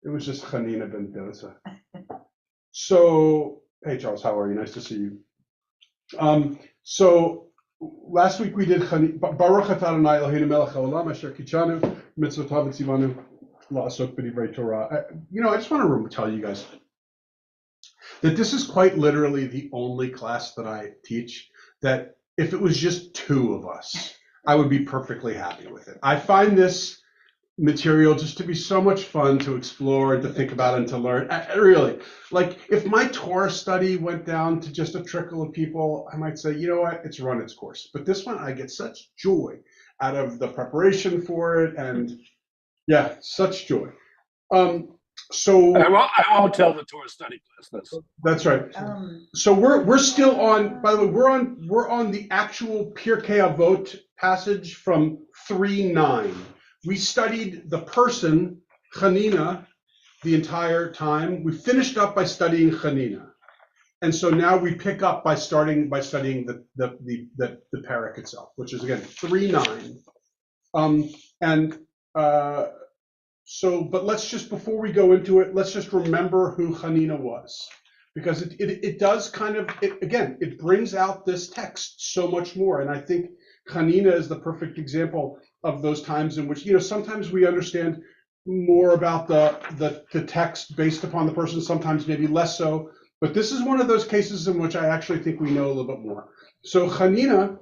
It was just Hanina ben Dosa. So, hey Charles, how are you? Nice to see you. So last week we did Baruch atah Adonai Eloheinu melech haolam asher kitzanu mitzvotav v'tzivanu la'asok b'divrei Torah. I just want to tell you guys that this is quite literally the only class that I teach that if it was just two of us, I would be perfectly happy with it. I find this material just to be so much fun to explore and to think about and to learn. Really, like if my Torah study went down to just a trickle of people, I might say, you know what, it's run its course. But this one, I get such joy out of the preparation for it, and yeah, such joy. So I won't tell the Torah study class this. That's right. So we're still on. By the way, we're on the actual Pirkei Avot passage from 3:9. We studied the person Hanina the entire time. We finished up by studying Hanina, and so now we pick up by studying the parak itself, which is again 3:9. But let's just, before we go into it, let's just remember who Hanina was, because it does kind of, it brings out this text so much more. And I think Hanina is the perfect example of those times in which, sometimes we understand more about the text based upon the person, sometimes maybe less so. But this is one of those cases in which I actually think we know a little bit more. So Hanina,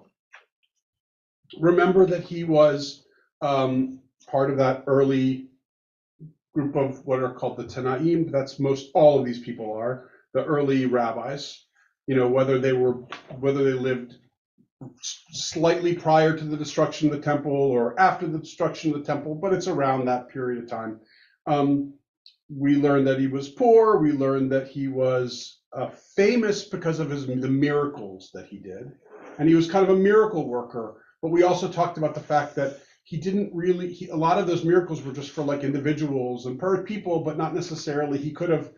remember that he was part of that early group of what are called the Tanaim. That's all of these people are the early rabbis. Whether they lived slightly prior to the destruction of the temple or after the destruction of the temple, but it's around that period of time. We learned that he was poor. We learned that he was famous because of the miracles that he did, and he was kind of a miracle worker. But we also talked about the fact that he didn't really, a lot of those miracles were just for like individuals and per people, but not necessarily. He could have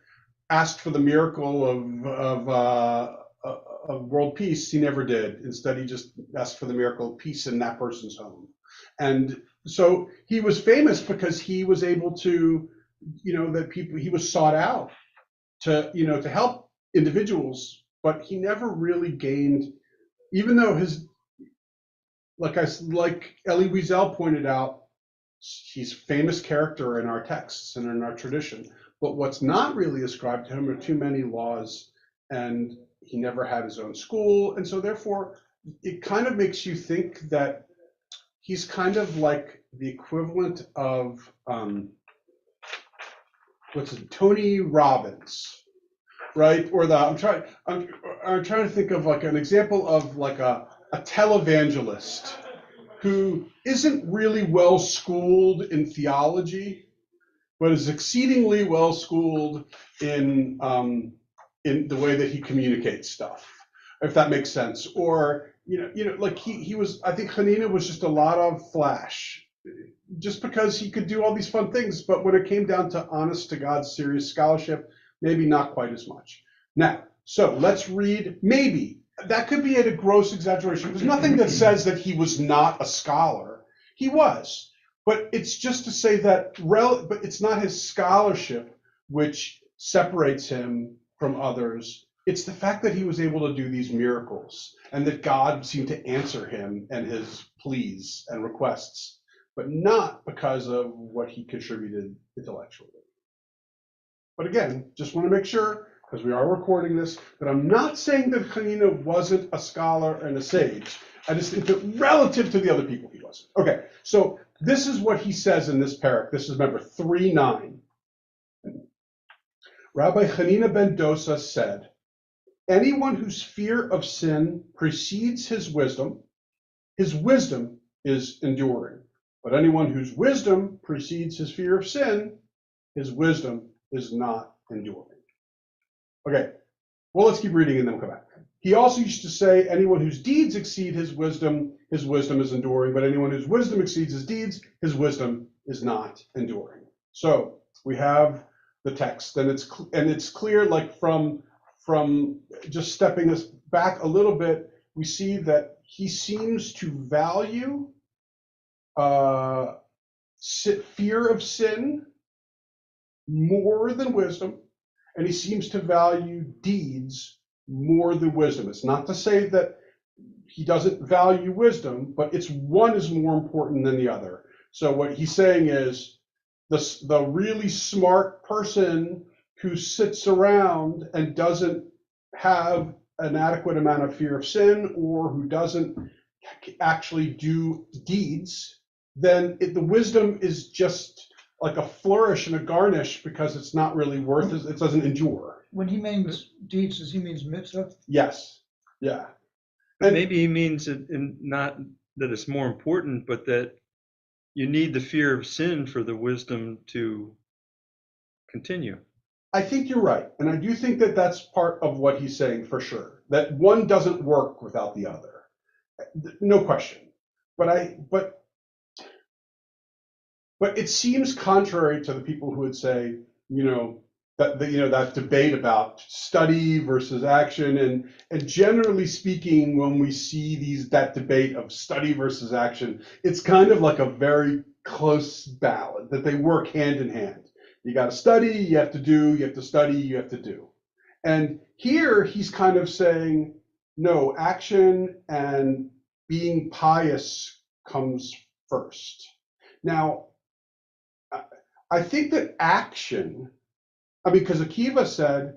asked for the miracle of world peace. He never did. Instead, he just asked for the miracle of peace in that person's home. And so he was famous because he was able to, he was sought out to help individuals, but he never really gained, even though like Elie Wiesel pointed out, he's a famous character in our texts and in our tradition. But what's not really ascribed to him are too many laws, and he never had his own school. And so therefore, it kind of makes you think that he's kind of like the equivalent of, Tony Robbins, right? Or I'm trying to think of like an example of like a televangelist who isn't really well schooled in theology, but is exceedingly well schooled in the way that he communicates stuff, if that makes sense. Or like he was. I think Hanina was just a lot of flash, just because he could do all these fun things. But when it came down to honest to God, serious scholarship, maybe not quite as much. Now, so let's read. Maybe that could be at a gross exaggeration. There's nothing that says that he was not a scholar. He was. But it's just to say that, but it's not his scholarship which separates him from others. It's the fact that he was able to do these miracles and that God seemed to answer him and his pleas and requests, but not because of what he contributed intellectually. But again, just want to make sure, because we are recording this, that I'm not saying that Hanina wasn't a scholar and a sage. I just think that relative to the other people, he wasn't. Okay, so this is what he says in this parak. This is, remember, 3:9. Rabbi Hanina ben Dosa said, anyone whose fear of sin precedes his wisdom is enduring. But anyone whose wisdom precedes his fear of sin, his wisdom is not enduring. Okay, well, let's keep reading and then we'll come back. He also used to say, anyone whose deeds exceed his wisdom is enduring, but anyone whose wisdom exceeds his deeds, his wisdom is not enduring. So we have the text, and it's clear, like from just stepping us back a little bit, we see that he seems to value fear of sin more than wisdom, and he seems to value deeds more than wisdom. It's not to say that he doesn't value wisdom, but it's one is more important than the other. So what he's saying is the really smart person who sits around and doesn't have an adequate amount of fear of sin, or who doesn't actually do deeds, then the wisdom is just like a flourish and a garnish, because it's not really worth it. It doesn't endure. When he means deeds, does he mean mitzvah? Yes. Yeah. But And maybe he means it in not that it's more important, but that you need the fear of sin for the wisdom to continue. I think you're right. And I do think that that's part of what he's saying for sure, that one doesn't work without the other. No question. But it seems contrary to the people who would say, that debate about study versus action, and generally speaking, when we see that debate of study versus action, it's kind of like a very close balance, that they work hand in hand. You got to study, you have to do, you have to study, you have to do. And here he's kind of saying, no, action and being pious comes first. Now, I think that action, because Akiva said,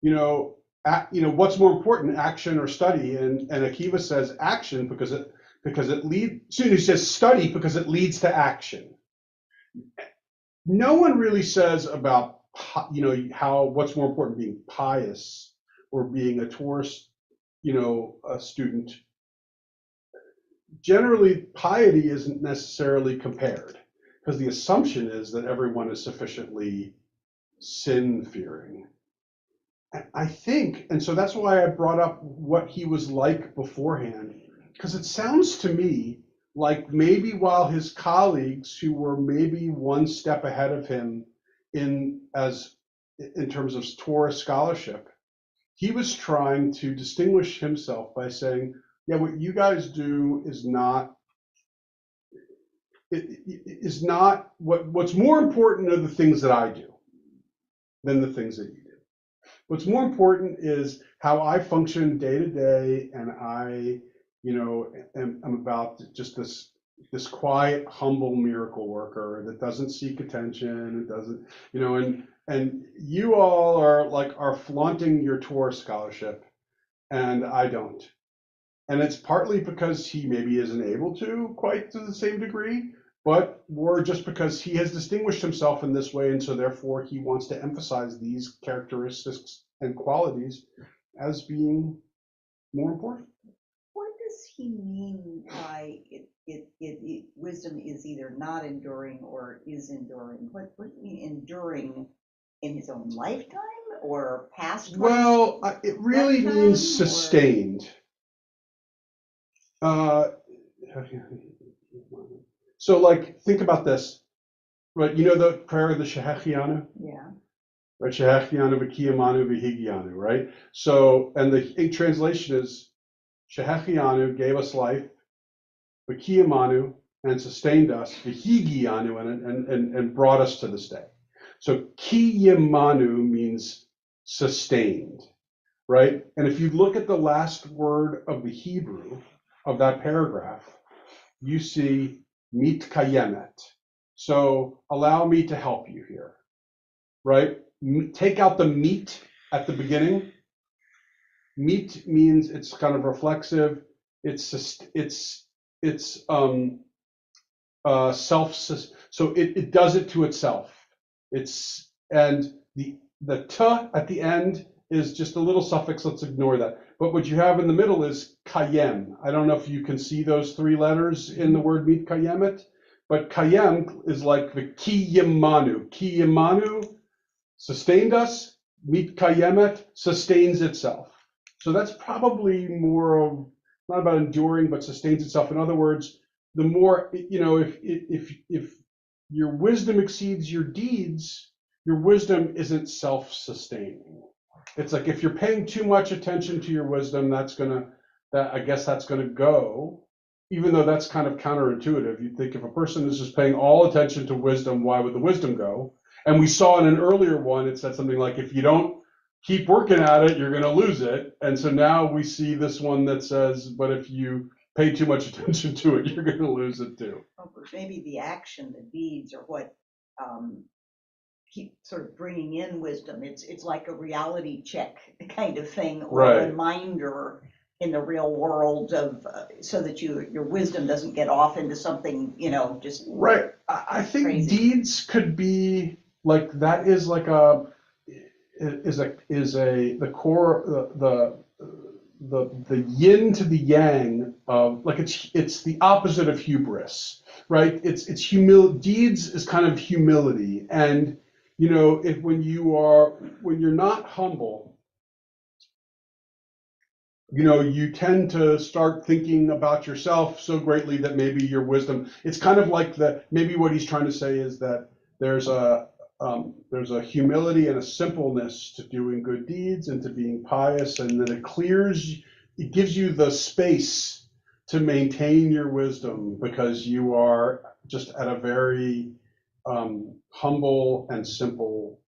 what's more important, action or study? And Akiva says action because it leads. Soon he says study because it leads to action. No one really says about what's more important, being pious or being a Torah a student. Generally, piety isn't necessarily compared, because the assumption is that everyone is sufficiently sin-fearing. I think, and so that's why I brought up what he was like beforehand, because it sounds to me like maybe while his colleagues, who were maybe one step ahead of him in terms of Torah scholarship, he was trying to distinguish himself by saying, yeah, what you guys do is not what's more important are the things that I do than the things that you do. What's more important is how I function day to day, and I, am about just this quiet, humble miracle worker that doesn't seek attention. It doesn't, and you all are flaunting your Torah scholarship, and I don't. And it's partly because he maybe isn't able to quite to the same degree, but more just because he has distinguished himself in this way, and so therefore he wants to emphasize these characteristics and qualities as being more important. What does he mean by wisdom is either not enduring or is enduring? What do you mean enduring in his own lifetime or past? Well, it really means sustained. So think about this, right? The prayer of the Shehechianu? Yeah. Right, Shehechianu v'kiyamanu v'higianu, right? So, and the translation is, Shehechianu gave us life, v'kiyamanu, and sustained us, v'higianu, and brought us to this day. So, kiyamanu means sustained, right? And if you look at the last word of the Hebrew of that paragraph, you see mitkayemet. So allow me to help you here, right? Take out the meat at the beginning. Meat means it's kind of reflexive. It's self. So it does it to itself. And the ta at the end is just a little suffix. Let's ignore that. But what you have in the middle is kayem. I don't know if you can see those three letters in the word mit kayemet, but kayem is like the kiyemanu. Kiyemanu sustained us. Mit kayemet sustains itself. So that's probably more of, not about enduring, but sustains itself. In other words, the more, if your wisdom exceeds your deeds, your wisdom isn't self-sustaining. It's like if you're paying too much attention to your wisdom, I guess that's gonna go, even though that's kind of counterintuitive. You think if a person is just paying all attention to wisdom, why would the wisdom go? And we saw in an earlier one, it said something like, if you don't keep working at it, you're going to lose it. And so now we see this one that says, but if you pay too much attention to it, you're going to lose it too. Oh, but maybe the action, the deeds are what keep sort of bringing in wisdom. It's like a reality check kind of thing, or Right. a reminder in the real world of so that your wisdom doesn't get off into something, just Right. I think crazy. deeds could be like, that is like the core, the yin to the yang of, like, it's the opposite of hubris, right? It's deeds is kind of humility. And when you're not humble, you tend to start thinking about yourself so greatly that maybe your wisdom, it's kind of like maybe what he's trying to say is that there's a humility and a simpleness to doing good deeds and to being pious, and then it gives you the space to maintain your wisdom because you are just at a very humble and simple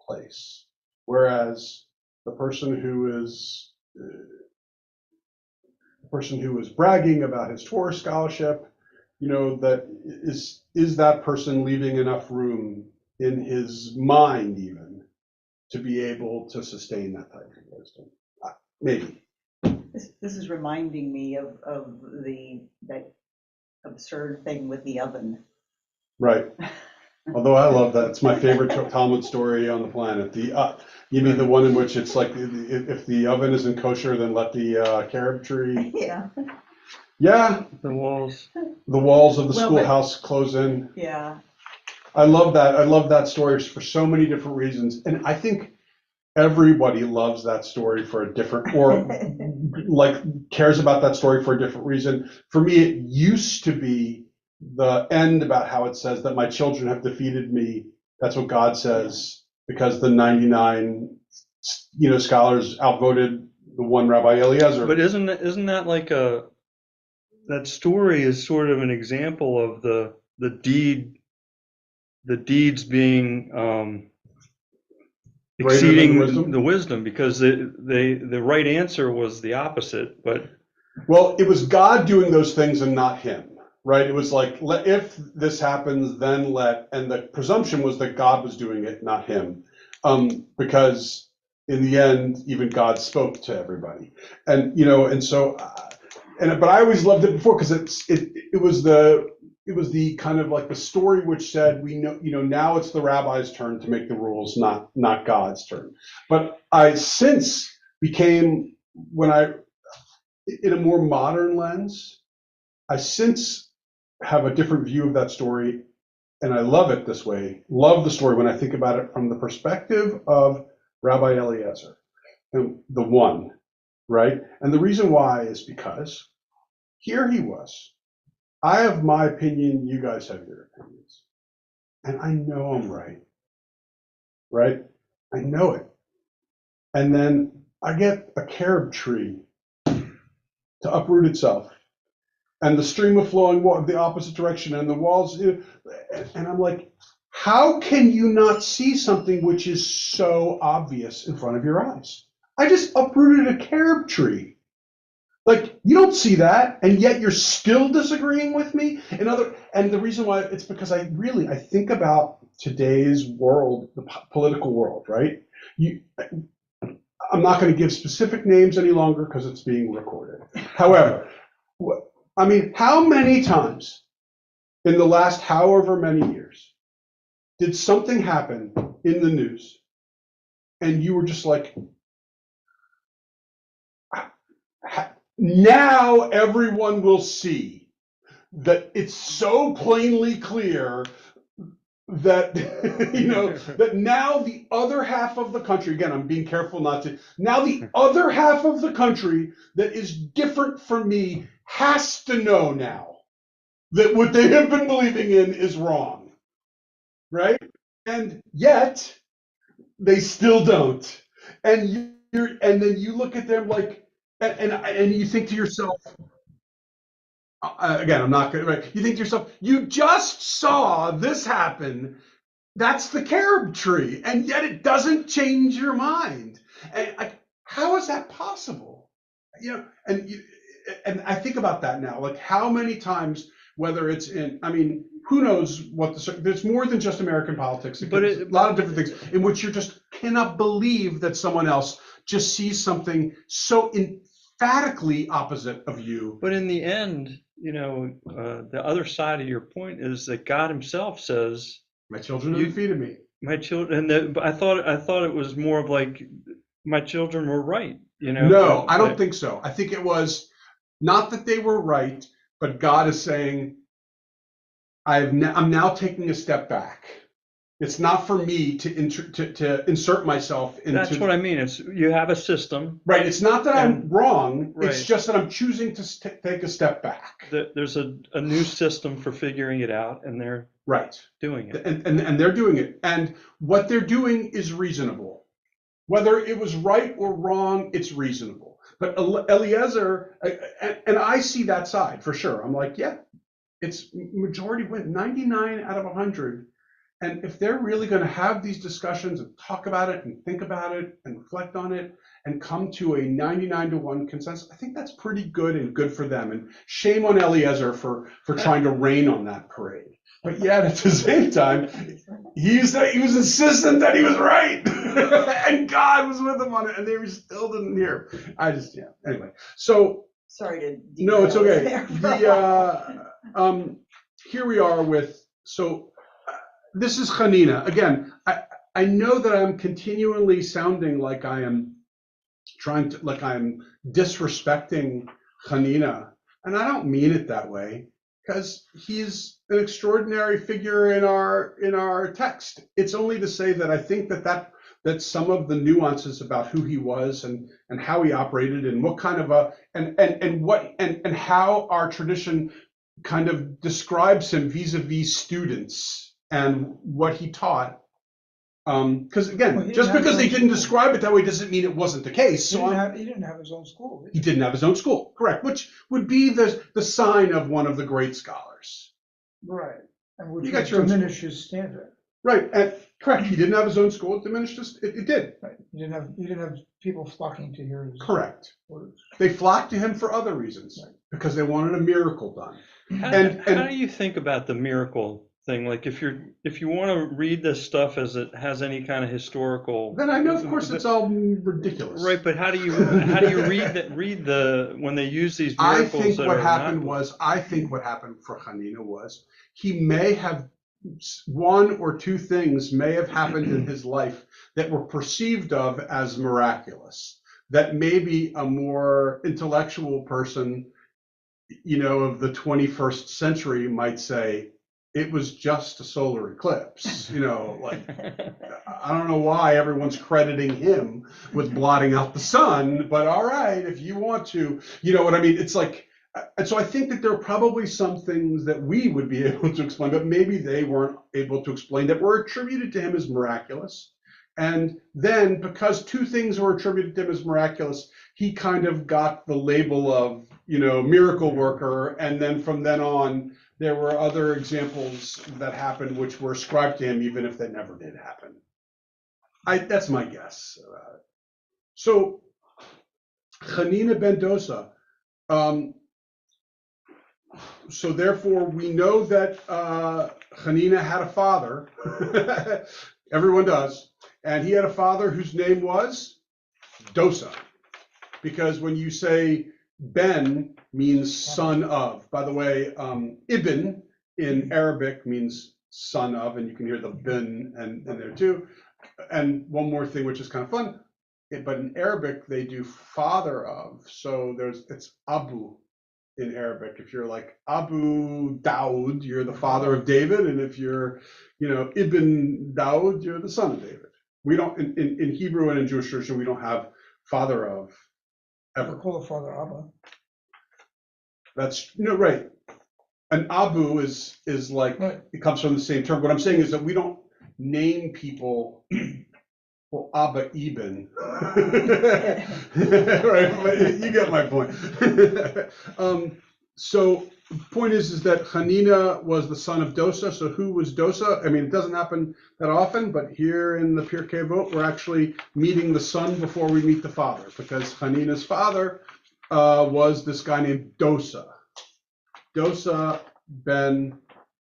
place. Whereas the person who is bragging about his Torah scholarship, that is that person leaving enough room in his mind even to be able to sustain that type of wisdom? Maybe. This is reminding me of that absurd thing with the oven. Right. Although I love that. It's my favorite Talmud story on the planet. You mean the one in which it's like, if the oven isn't kosher, then let the carob tree. Yeah. Yeah. The walls. The walls of the Well, schoolhouse close in. Yeah. I love that. I love that story for so many different reasons. And I think everybody loves that story for a different, or like cares about that story for a different reason. For me, it used to be the end about how it says that my children have defeated me. That's what God says, because the 99, scholars outvoted the one Rabbi Eliezer. But isn't that like that story is sort of an example of the deeds being Greater than exceeding the wisdom, because the right answer was the opposite. But well, it was God doing those things and not him, right? It was like, if this happens, then and the presumption was that God was doing it, not him, because in the end, even God spoke to everybody, and and so, but I always loved it before because it was the kind of like the story which said, we know, now it's the rabbi's turn to make the rules, not God's turn. But I since became, in a more modern lens, I since have a different view of that story, and I love it this way. Love the story when I think about it from the perspective of Rabbi Eliezer, the one, right? And the reason why is because here he was. I have my opinion, you guys have your opinions. And I know I'm right, right? I know it. And then I get a carob tree to uproot itself, and the stream of flowing water the opposite direction, and the walls, and I'm like, how can you not see something which is so obvious in front of your eyes? I just uprooted a carob tree. Like, you don't see that, and yet you're still disagreeing with me. And the reason why, it's because I think about today's world, the political world, right? I'm not going to give specific names any longer because it's being recorded. However, how many times in the last however many years did something happen in the news and you were just like, now everyone will see that it's so plainly clear that, that now the other half of the country, again, I'm being careful now the other half of the country that is different from me has to know now that what they have been believing in is wrong, right? And yet they still don't. And then you look at them like, and you think to yourself, again, I'm not going to, right? You think to yourself, you just saw this happen that's the carob tree, and yet it doesn't change your mind. And how is that possible? And I think about that now, like how many times, whether it's in, I mean, who knows what there's more than just American politics. But A lot of different things in which you just cannot believe that someone else just sees something so emphatically opposite of you. But in the end, the other side of your point is that God Himself says, My children are the feet of me. "My children." And I thought it was more of like, "My children were right." No, I don't think so. I think it was not that they were right, but God is saying, I'm now taking a step back. It's not for me to insert myself into. That's what I mean. It's you have a system. Right. It's not that I'm wrong. Right. It's just that I'm choosing to take a step back. There's a new system for figuring it out, and they're right doing it. And they're doing it. And what they're doing is reasonable. Whether it was right or wrong, it's reasonable. But Eliezer, and I see that side for sure. I'm like, yeah, it's majority win, 99 out of 100. And if they're really going to have these discussions and talk about it and think about it and reflect on it and come to a 99-1 consensus, I think that's pretty good and good for them. And shame on Eliezer for trying to rain on that parade. But yet at the same time, he was insistent that he was right, and God was with him on it, and they still didn't hear. Anyway. So sorry to. No, it's okay. Here we are with this is Hanina. Again, I know that I'm continually sounding like I am I'm disrespecting Hanina, and I don't mean it that way, because he's an extraordinary figure in our text. It's only to say that I think that some of the nuances about who he was and how he operated and what kind of and how our tradition kind of describes him vis-a-vis students and what he taught. Because again, just because they didn't describe it that way doesn't mean it wasn't the case. He didn't have his own school. He didn't have his own school, correct? Which would be the sign of one of the great scholars. Right, and which You got your own diminish his standard. Right, and correct. He didn't have his own school. It diminished his. It did. Right, you didn't have people flocking to hear his Correct. words. They flocked to him for other reasons, Right. because they wanted a miracle done. How do you think about the miracle thing? Like if you want to read this stuff as it has any kind of historical, Then I know, of course, it's all ridiculous. right? But how do you read the when they use these miracles? I think that what are happened not, what happened for Hanina was he may have one or two things may have happened in his life that were perceived of as miraculous, that maybe a more intellectual person, of the 21st century might say it was just a solar eclipse. Like, I don't know why everyone's crediting him with blotting out the sun, but all right, if you want to, you know what I mean? It's like, and so I think that there are probably some things that we would be able to explain, but maybe they weren't able to explain, that were attributed to him as miraculous. And then because two things were attributed to him as miraculous, he kind of got the label of, miracle worker. And then from then on, there were other examples that happened which were ascribed to him, even if they never did happen. That's my guess. So Hanina ben Dosa. So therefore, we know that Hanina had a father. Everyone does. And he had a father whose name was Dosa. Because when you say Ben means son of. By the way, Ibn in Arabic means son of, and you can hear the bin and there too. And one more thing, which is kind of fun, but in Arabic, they do father of. So it's Abu. In Arabic, if you're like Abu Daud, you're the father of David, and if you're, Ibn Daud, you're the son of David. We don't in Hebrew and in Jewish tradition, we don't have father of ever. We call the father Abba. That's right. An Abu is like Right. It comes from the same term. What I'm saying is that we don't name people. Well, Abba Ibn. Right, but you get my point. So point is that Hanina was the son of Dosa. So who was Dosa? I mean, it doesn't happen that often, but here in the Pirkei Avot, we're actually meeting the son before we meet the father, because Hanina's father was this guy named Dosa. Dosa ben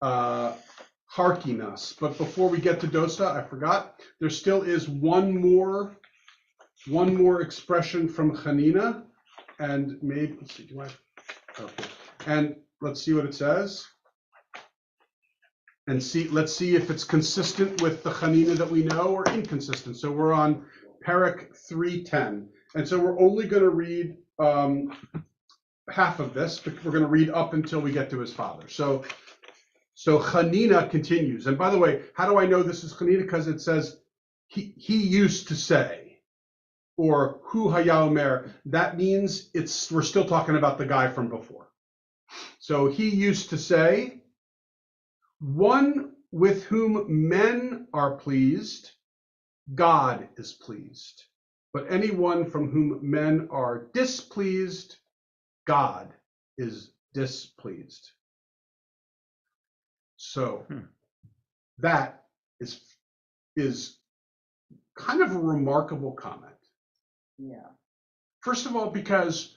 Harkinas. But before we get to Dosa, I forgot, there still is one more expression from Hanina, and maybe, let's see, okay. And let's see what it says. And let's see if it's consistent with the Hanina that we know or inconsistent. So we're on Perek 3:10. And so we're only going to read half of this, but we're going to read up until we get to his father. So Hanina continues. And by the way, how do I know this is Hanina? Because it says he used to say, or hu haya omer. That means we're still talking about the guy from before. So he used to say, one with whom men are pleased, God is pleased. But anyone from whom men are displeased, God is displeased. So that is kind of a remarkable comment. Yeah. First of all, because,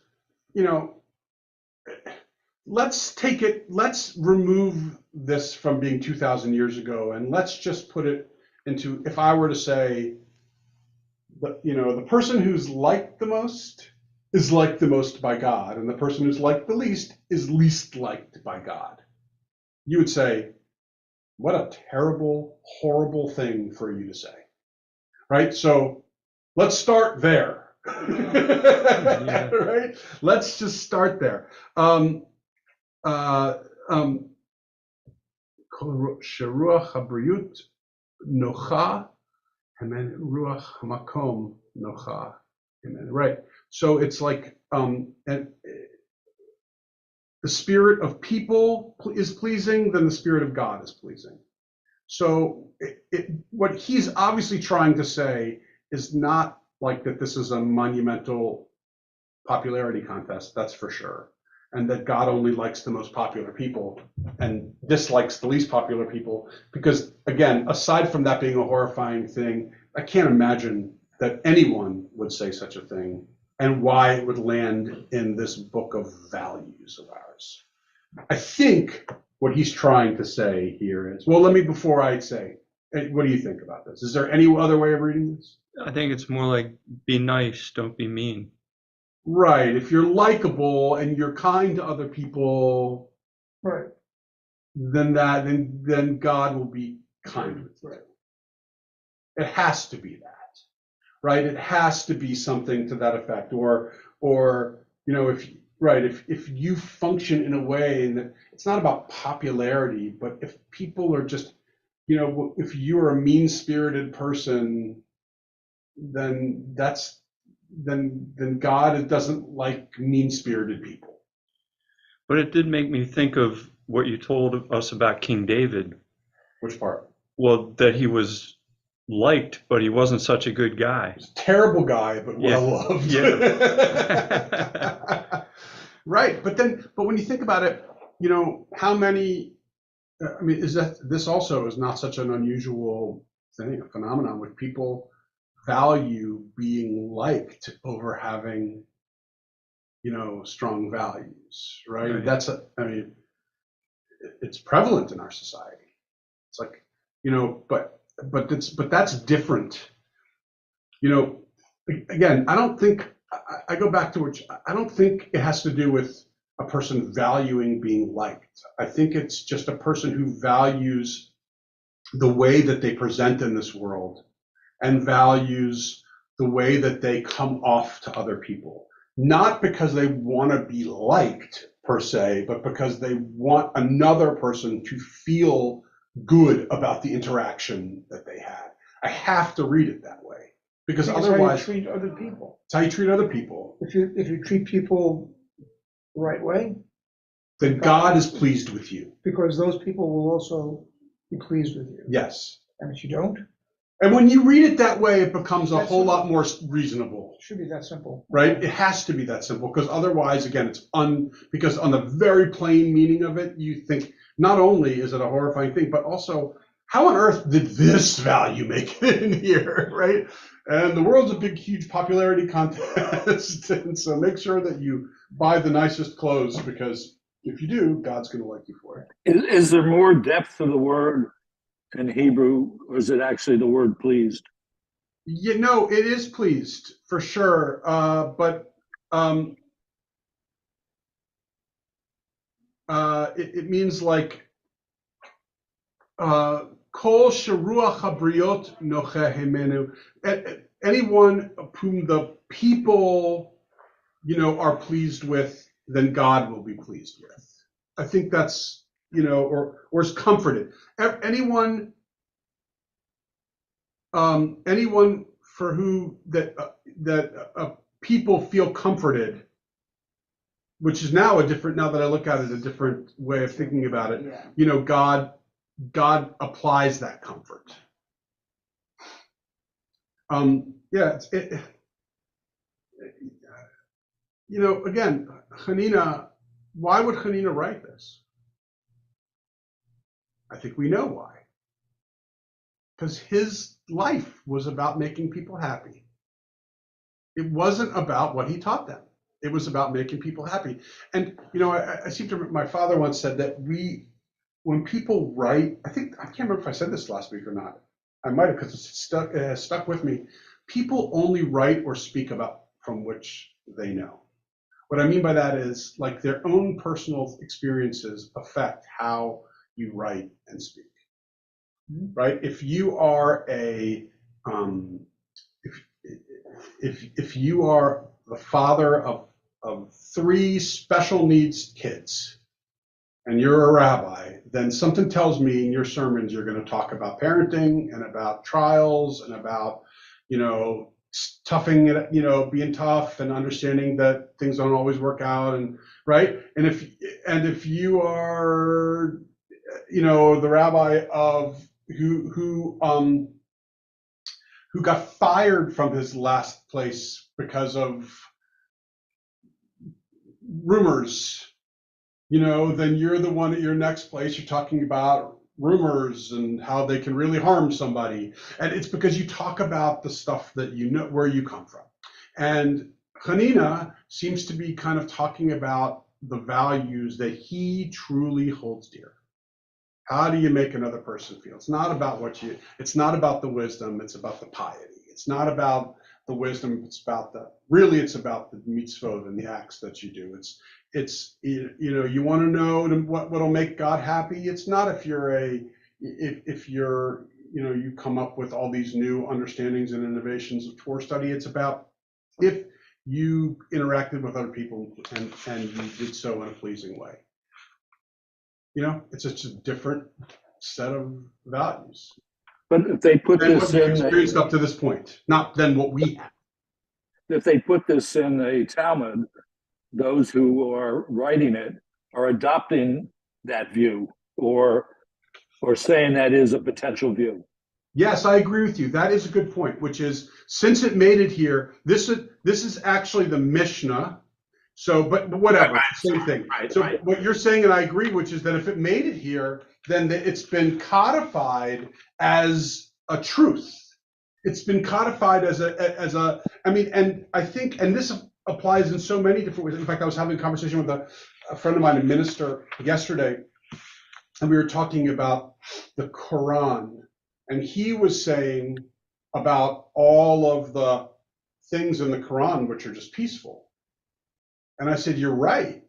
let's remove this from being 2,000 years ago, and let's just put it into, if I were to say, the person who's liked the most is liked the most by God, and the person who's liked the least is least liked by God. You would say, what a terrible, horrible thing for you to say, right? So let's start there, right? Let's just start there. Sharuach habriyut nocha, and then ruach hamakom nocha. Amen. Right. So it's like and the spirit of people is pleasing, then the spirit of God is pleasing. So what he's obviously trying to say is not like that this is a monumental popularity contest, that's for sure. And that God only likes the most popular people and dislikes the least popular people. Because again, aside from that being a horrifying thing, I can't imagine that anyone would say such a thing and why it would land in this book of values of ours. I think what he's trying to say here is, well, before I say, what do you think about this? Is there any other way of reading this? I think it's more like, be nice, don't be mean. Right. If you're likable and you're kind to other people, Right. then God will be kind with you. Right. It has to be that, right? It has to be something to that effect, or if you function in a way that it's not about popularity, but if people are just, if you're a mean-spirited person, then God doesn't like mean-spirited people. But it did make me think of what you told us about King David. Which part? Well, that he was liked, but he wasn't such a good guy. He's a terrible guy, but well-loved. Yeah. Right, but when you think about it, how many, this also is not such an unusual thing, a phenomenon with people value being liked over having, strong values, right? It's prevalent in our society. It's like, but that's different. Again, I don't think, I go back to which, I don't think it has to do with a person valuing being liked. I think it's just a person who values the way that they present in this world and values the way that they come off to other people. Not because they want to be liked per se, but because they want another person to feel good about the interaction that they had. I have to read it that way, because otherwise, how you treat other people. It's how you treat other people. If you treat people the right way, then God is pleased with you. because those people will also be pleased with you. Yes. And if you don't, And when you read it that way, it becomes a That's whole simple. lot more reasonable, Should be that simple. right? It has to be that simple, because otherwise, again, because on the very plain meaning of it, you think not only is it a horrifying thing, but also, how on earth did this value make it in here, right? And the world's a big, huge popularity contest, and so make sure that you buy the nicest clothes, because if you do, God's going to like you for it. Is there more depth to the word in Hebrew, or is it actually the word pleased? You know, it is pleased for sure, but it means like kol sheruach habriot nocheh himenu. Anyone whom the people, are pleased with, then God will be pleased with. I think that's, or is comforted. Anyone for who that people feel comforted, which is now that I look at it, a different way of thinking about it. Yeah. God applies that comfort. Again, Hanina, why would Hanina write this? I think we know why. Because his life was about making people happy. It wasn't about what he taught them. It was about making people happy. And, I seem to remember my father once said that when people write, I can't remember if I said this last week or not. I might have, because it has stuck with me. People only write or speak about from which they know. What I mean by that is, like, their own personal experiences affect how you write and speak. Right? If you are if you are the father of 3 special needs kids, and you're a rabbi, then something tells me in your sermons you're going to talk about parenting and about trials and about, toughing it, being tough and understanding that things don't always work out, and right. And if you are, the rabbi of who got fired from his last place because of rumors, then you're the one at your next place, you're talking about rumors and how they can really harm somebody. And it's because you talk about the stuff that where you come from. And Hanina seems to be kind of talking about the values that he truly holds dear. How do you make another person feel? It's not about it's not about the wisdom, it's about the piety. It's not about the wisdom, it's about the mitzvot and the acts that you do. It's you want to know what'll make God happy. It's not if you're you come up with all these new understandings and innovations of Torah study. It's about if you interacted with other people and you did so in a pleasing way. It's just a different set of values. But if they put than this what you've in, experienced up to this point, not than what we have. if they put this in a Talmud, those who are writing it are adopting that view, or saying that is a potential view. Yes, I agree with you. That is a good point, which is, since it made it here, this is actually the Mishnah. So, but whatever, same thing. Right. What you're saying, and I agree, which is that if it made it here, then it's been codified as a truth. It's been codified as a. I mean, and I think, and this applies in so many different ways. In fact, I was having a conversation with a friend of mine, a minister, yesterday, and we were talking about the Quran, and he was saying about all of the things in the Quran which are just peaceful. And I said, you're right.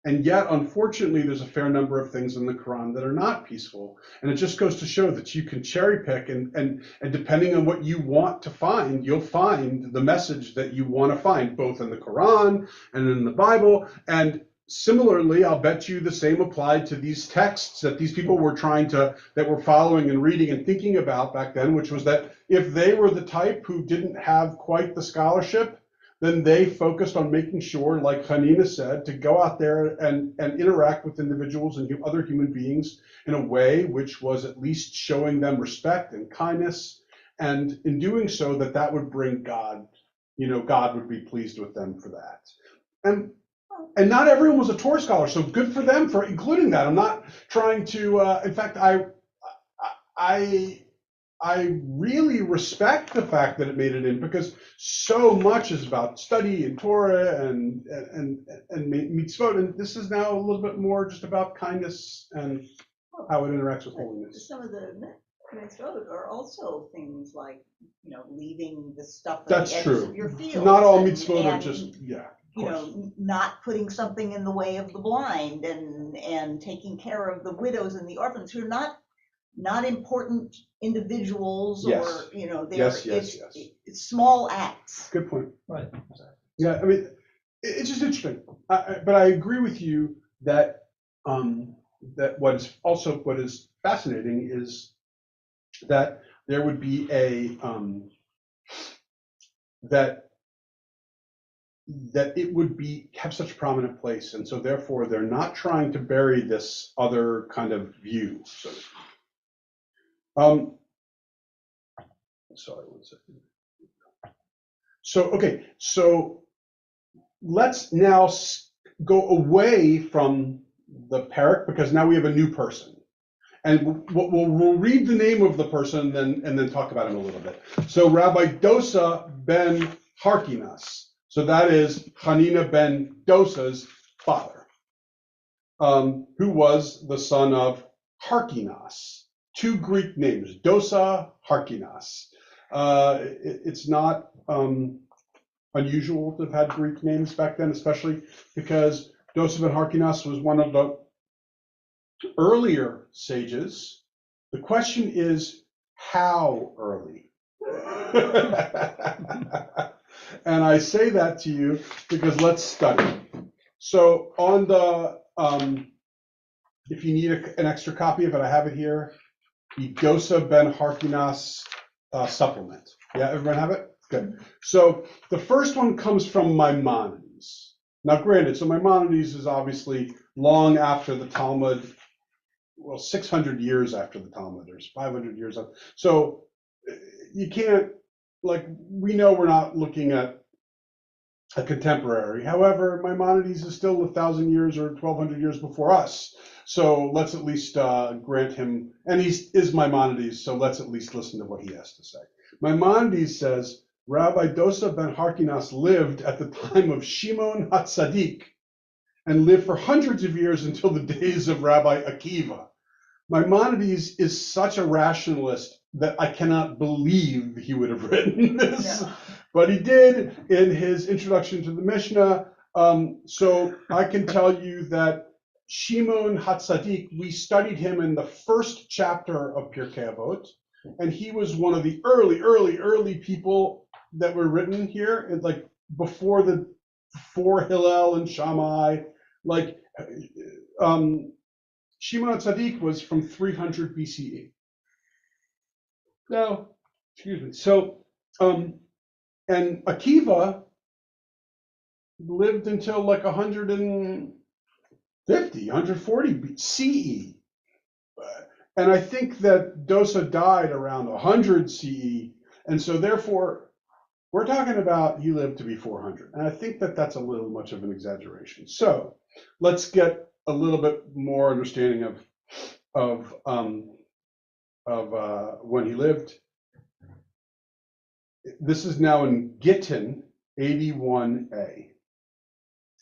And yet, unfortunately, there's a fair number of things in the Quran that are not peaceful. And it just goes to show that you can cherry pick, and depending on what you want to find, you'll find the message that you want to find, both in the Quran and in the Bible. And similarly, I'll bet you the same applied to these texts that these people were that were following and reading and thinking about back then, which was that if they were the type who didn't have quite the scholarship, then they focused on making sure, like Hanina said, to go out there and interact with individuals and other human beings in a way which was at least showing them respect and kindness and in doing so, that would bring God, God would be pleased with them for that. And not everyone was a Torah scholar, so good for them for including that. I'm not trying to. In fact, I really respect the fact that it made it in, because so much is about study and Torah and mitzvot, and this is now a little bit more just about kindness and how it interacts with holiness. Some of the mitzvot are also things like, leaving the stuff at That's the edges true. of your fields. Not all and- mitzvot are and, just, yeah. not putting something in the way of the blind and taking care of the widows and the orphans who are not important individuals, Yes. or, they're, Yes. it's small acts. Good point. Right. Yeah, I mean, it's just interesting. But I agree with you that that what is fascinating is that there would be that it would have such a prominent place, and so therefore they're not trying to bury this other kind of view. So, sorry, 1 second. So let's now go away from the parak, because now we have a new person, and we'll read the name of the person and then talk about him a little bit. So Rabbi Dosa ben Harkinas. So that is Hanina ben Dosa's father, who was the son of Harkinas. 2 Greek names, Dosa, Harkinas. It's not unusual to have had Greek names back then, especially because Dosa ben Harkinas was one of the earlier sages. The question is, how early? And I say that to you because let's study. So on the, if you need an extra copy of it, I have it here, the Dosa ben Harkinas supplement. Yeah, everyone have it? Good. So the first one comes from Maimonides. Now granted, so Maimonides is obviously long after the Talmud, well, 600 years after the Talmud, or 500 years after. So you can't, we know we're not looking at a contemporary. However, Maimonides is still 1,000 years or 1,200 years before us. So let's at least grant him, and he is Maimonides, so let's at least listen to what he has to say. Maimonides says, Rabbi Dosa ben Harkinas lived at the time of Shimon HaTzadik and lived for hundreds of years until the days of Rabbi Akiva. Maimonides is such a rationalist that I cannot believe he would have written this, but he did in his introduction to the Mishnah. So I can tell you that Shimon HaTzadik, we studied him in the first chapter of Pirkei Avot, and he was one of the early people that were written here, before Hillel and Shammai. Shimon HaTzadik was from 300 BCE. Now, excuse me. So, and Akiva lived until 150, 140 CE. And I think that Dosa died around 100 CE. And so therefore, we're talking about he lived to be 400. And I think that that's a little much of an exaggeration. So let's get a little bit more understanding of when he lived. This is now in Gittin 81a.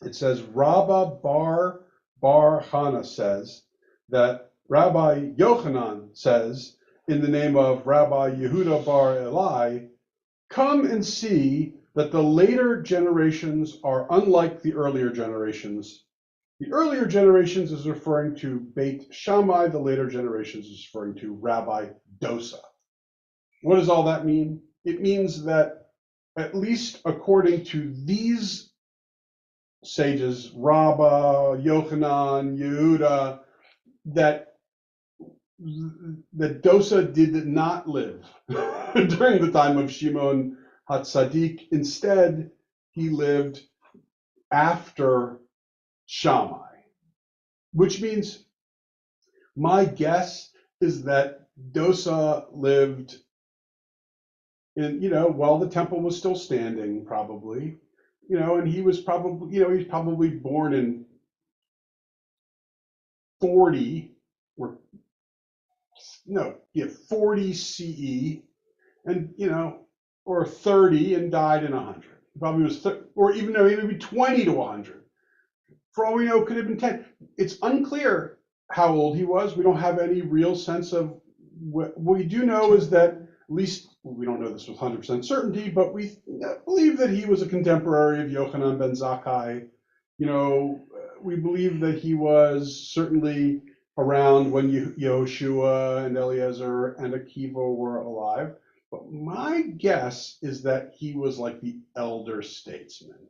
It says Rabba Bar Hana says that Rabbi Yochanan says in the name of Rabbi Yehuda Bar Eli, come and see that the later generations are unlike the earlier generations. The earlier generations is referring to Beit Shammai. The later generations is referring to Rabbi Dosa. What does all that mean? It means that, at least according to these sages, Rabbah, Yochanan, Yehuda, that Dosa did not live during the time of Shimon HaTzadik. Instead, he lived after Shammai, which means my guess is that Dosa lived And, while the temple was still standing, probably, and he was probably, he was probably born in 40 or no, yeah, 40 CE, and or 30 and died in 100. Probably was, or even though maybe 20 to 100. For all we know, could have been 10. It's unclear how old he was. We don't have any real sense of what we do know is that at least we don't know this with 100% certainty, but we believe that he was a contemporary of Yochanan ben Zakkai. We believe that he was certainly around when Yehoshua and Eliezer and Akiva were alive. But my guess is that he was like the elder statesman,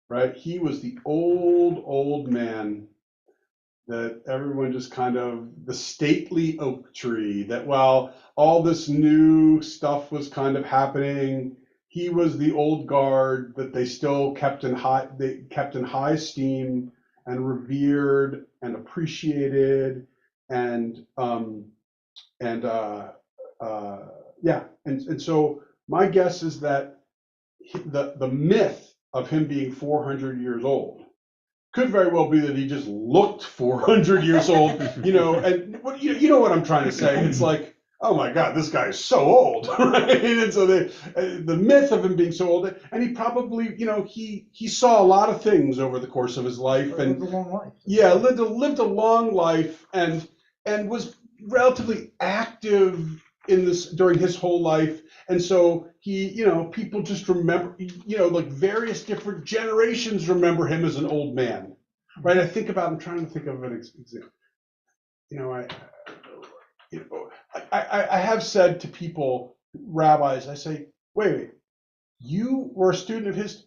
right? He was the old man that everyone just kind of, the stately oak tree, that while all this new stuff was kind of happening, he was the old guard that they still kept in high esteem and revered and appreciated and so my guess is that the myth of him being 400 years old could very well be that he just looked 400 years old, and you know what I'm trying to say. It's like, oh my God, this guy is so old, right? And so the myth of him being so old, and he probably, he saw a lot of things over the course of his life, and Lived a long life. yeah, lived a long life, and was relatively active in this during his whole life. And so he, people just remember, like various different generations remember him as an old man, right? I'm trying to think of an example. I have said to people, rabbis, I say, wait, you were a student of his.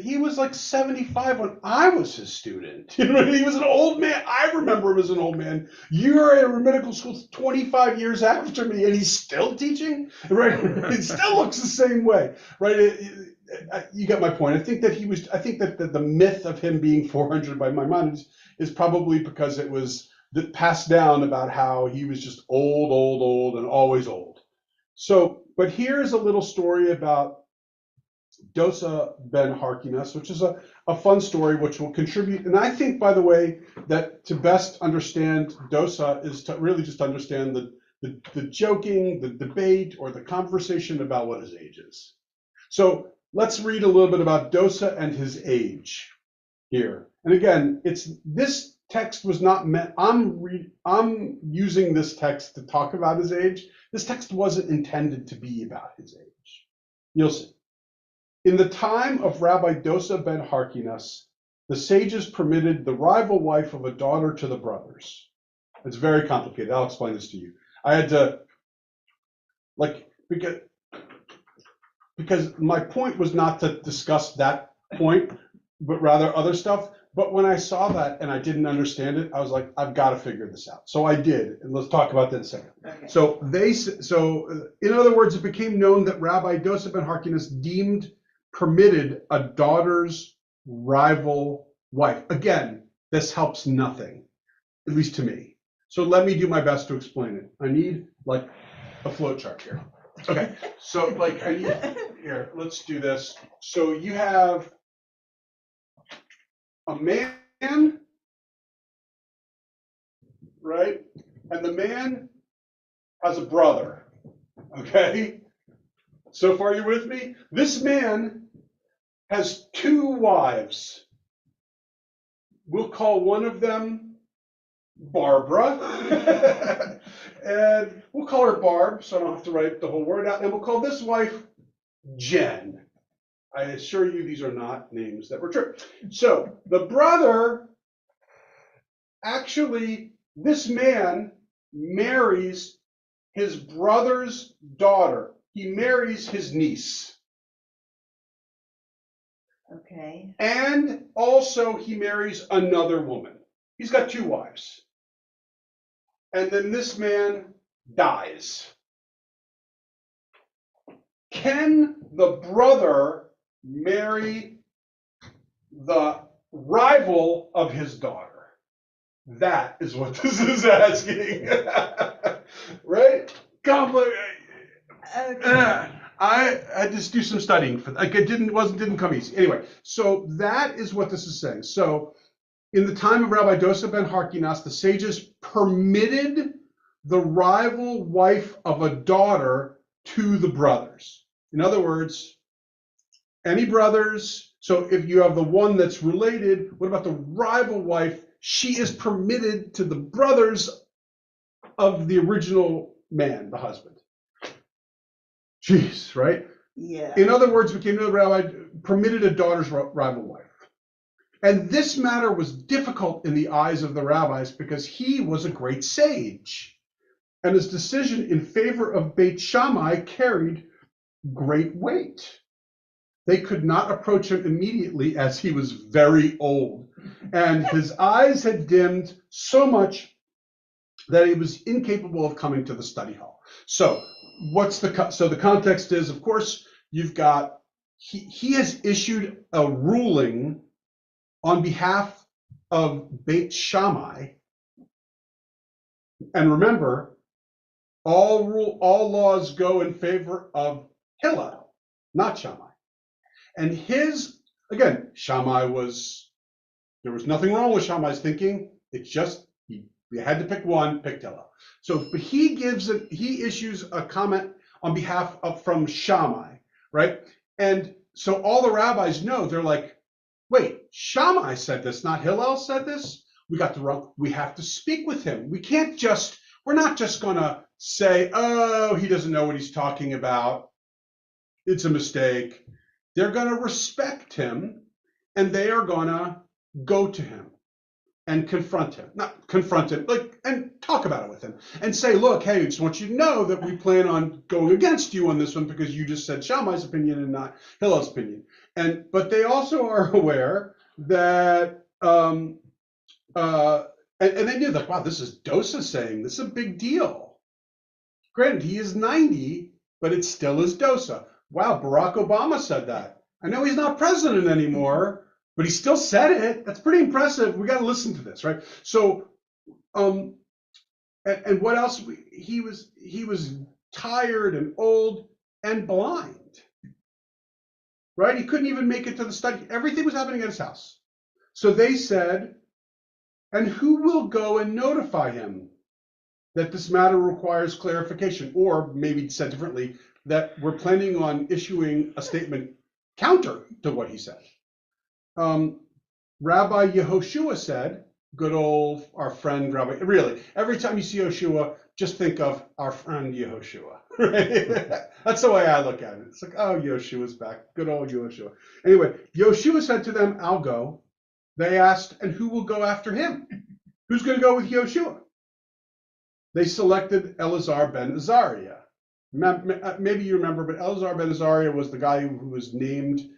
He was like 75 when I was his student. He was an old man. I remember him as an old man. You're at a rabbinical school 25 years after me, and he's still teaching, right? It still looks the same way, right? You get my point. I think that the myth of him being 400 by my mind is probably because it was passed down about how he was just old, and always old. So, but here's a little story about Dosa ben Harkinas, which is a fun story which will contribute. And I think, by the way, that to best understand Dosa is to really just understand the joking, the debate, or the conversation about what his age is. So let's read a little bit about Dosa and his age here. And again, this text was not meant, I'm using this text to talk about his age. This text wasn't intended to be about his age. You'll see. In the time of Rabbi Dosa ben Harkinas, the sages permitted the rival wife of a daughter to the brothers. It's very complicated. I'll explain this to you. I had to, because my point was not to discuss that point, but rather other stuff. But when I saw that and I didn't understand it, I was like, I've got to figure this out. So I did, and let's talk about that in a second. Okay. So in other words, it became known that Rabbi Dosa ben Harkinas permitted a daughter's rival wife. Again, this helps nothing, at least to me. So let me do my best to explain it. I need like a flow chart here. Okay, so here, let's do this. So you have a man, right? And the man has a brother, okay? So far, you with me? This man has two wives. We'll call one of them Barbara, and we'll call her Barb, so I don't have to write the whole word out. And we'll call this wife Jen. I assure you these are not names that were true. So the brother, actually, this man marries his brother's daughter. He marries his niece. Okay. And also he marries another woman. He's got two wives. And then this man dies. Can the brother marry the rival of his daughter? That is what this is asking. Right? Okay. I just do some studying for like it didn't come easy. Anyway, so that is what this is saying. So in the time of Rabbi Dosa ben Harkinas, the sages permitted the rival wife of a daughter to the brothers. In other words, any brothers, so if you have the one that's related, what about the rival wife? She is permitted to the brothers of the original man, the husband. Jeez, right? Yeah. In other words, became the rabbi permitted a daughter's rival wife. And this matter was difficult in the eyes of the rabbis because he was a great sage. And his decision in favor of Beit Shammai carried great weight. They could not approach him immediately as he was very old. And his eyes had dimmed so much that he was incapable of coming to the study hall. So the context is, of course, you've got, he has issued a ruling on behalf of Beit Shammai. And remember, all laws go in favor of Hillel, not Shammai. And again, there was nothing wrong with Shammai's thinking. It's just, you had to pick one, picked Hillel. So, but he issues a comment on behalf from Shammai, right? And so all the rabbis know, they're like, wait, Shammai said this, not Hillel said this? We have to speak with him. We're not just gonna say, oh, he doesn't know what he's talking about. It's a mistake. They're gonna respect him and they are gonna go to him and confront him, and talk about it with him and say, look, hey, I just want you to know that we plan on going against you on this one because you just said Shammai's opinion and not Hillel's opinion. But they also are aware that, and they knew that, wow, this is Dosa saying, this is a big deal. Granted, he is 90, but it still is Dosa. Wow, Barack Obama said that. I know he's not president anymore, but he still said it. That's pretty impressive. We got to listen to this, right? So, and what else? He was tired and old and blind, right? He couldn't even make it to the study. Everything was happening at his house. So they said, and who will go and notify him that this matter requires clarification? Or maybe said differently, that we're planning on issuing a statement counter to what he said. Rabbi Yehoshua said, good old, our friend Rabbi, really, every time you see Yehoshua, just think of our friend Yehoshua. Right? That's the way I look at it. It's like, oh, Yeshua's back. Good old Yehoshua. Anyway, Yehoshua said to them, I'll go. They asked, and who will go after him? Who's going to go with Yehoshua? They selected Elazar ben Azariah. Maybe you remember, but Elazar ben Azariah was the guy who was named.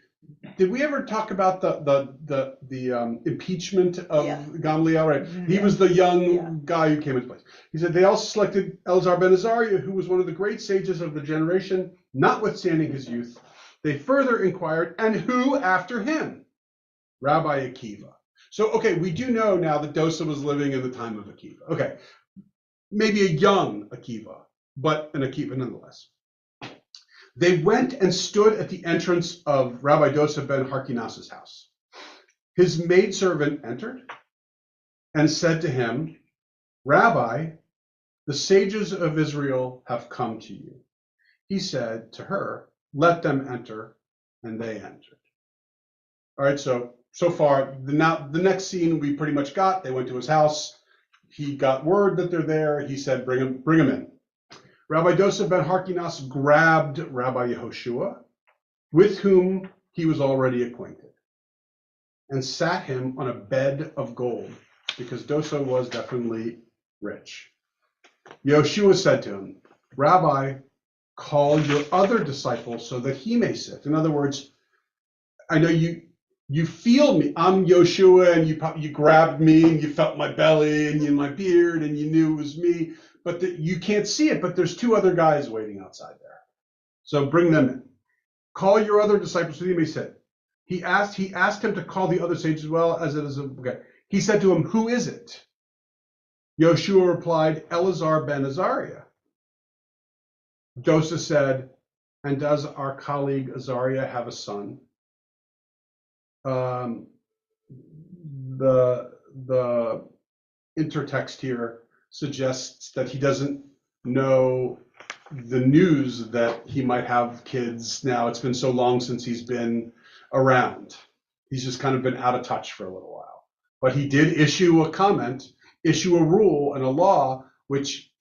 Did we ever talk about the impeachment of Gamliel? Right, he was the young guy who came into place. He said they also selected Elazar ben Azariah, who was one of the great sages of the generation, notwithstanding his youth. They further inquired, and who after him? Rabbi Akiva. So, okay, we do know now that Dosa was living in the time of Akiva. Okay, maybe a young Akiva, but an Akiva nonetheless. They went and stood at the entrance of Rabbi Dosa ben Harkinas's house. His maidservant entered and said to him, Rabbi, the sages of Israel have come to you. He said to her, let them enter, and they entered. All right, so far, the next scene we pretty much got. They went to his house. He got word that they're there. He said, bring him in. Rabbi Dosa ben Harkinas grabbed Rabbi Yehoshua, with whom he was already acquainted, and sat him on a bed of gold, because Dosa was definitely rich. Yehoshua said to him, Rabbi, call your other disciple so that he may sit. In other words, I know you feel me. I'm Yehoshua, and you grabbed me, and you felt my belly, and my beard, and you knew it was me. But you can't see it, but there's two other guys waiting outside there. So bring them in. Call your other disciples so he may sit. He asked him to call the other sages as well, as it is. Okay. He said to him, who is it? Yehoshua replied, Elazar ben Azariah. Dosa said, and does our colleague Azaria have a son? The intertext here suggests that he doesn't know the news that he might have kids now. It's been so long since he's been around. He's just kind of been out of touch for a little while. But he did issue a comment, issue a rule and a law, which,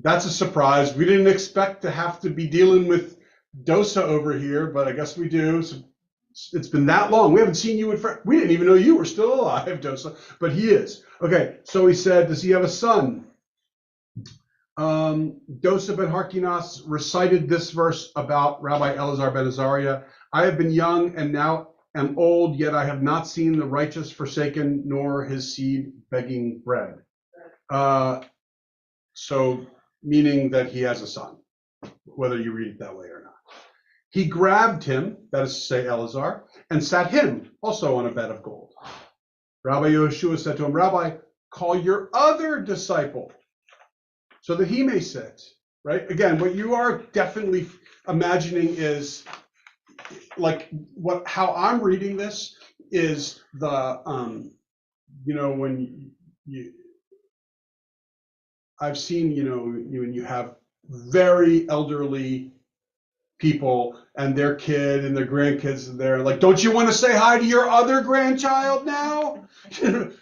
that's a surprise. We didn't expect to have to be dealing with Dosa over here, but I guess we do. So it's been that long. We haven't seen you in front. We didn't even know you were still alive, Dosa, but he is. Okay, so he said, does he have a son? Dosa ben Harkinas recited this verse about Rabbi Elazar ben Azariah. I have been young and now am old, yet I have not seen the righteous forsaken, nor his seed begging bread. So meaning that he has a son, whether you read it that way or not. He grabbed him, that is to say Elazar, and sat him also on a bed of gold. Rabbi Yehoshua said to him, Rabbi, call your other disciple so that he may sit, right? Again, what you are definitely imagining is like how I'm reading this is the, when I've seen, when you have very elderly people and their kid and their grandkids are there, like, don't you want to say hi to your other grandchild now?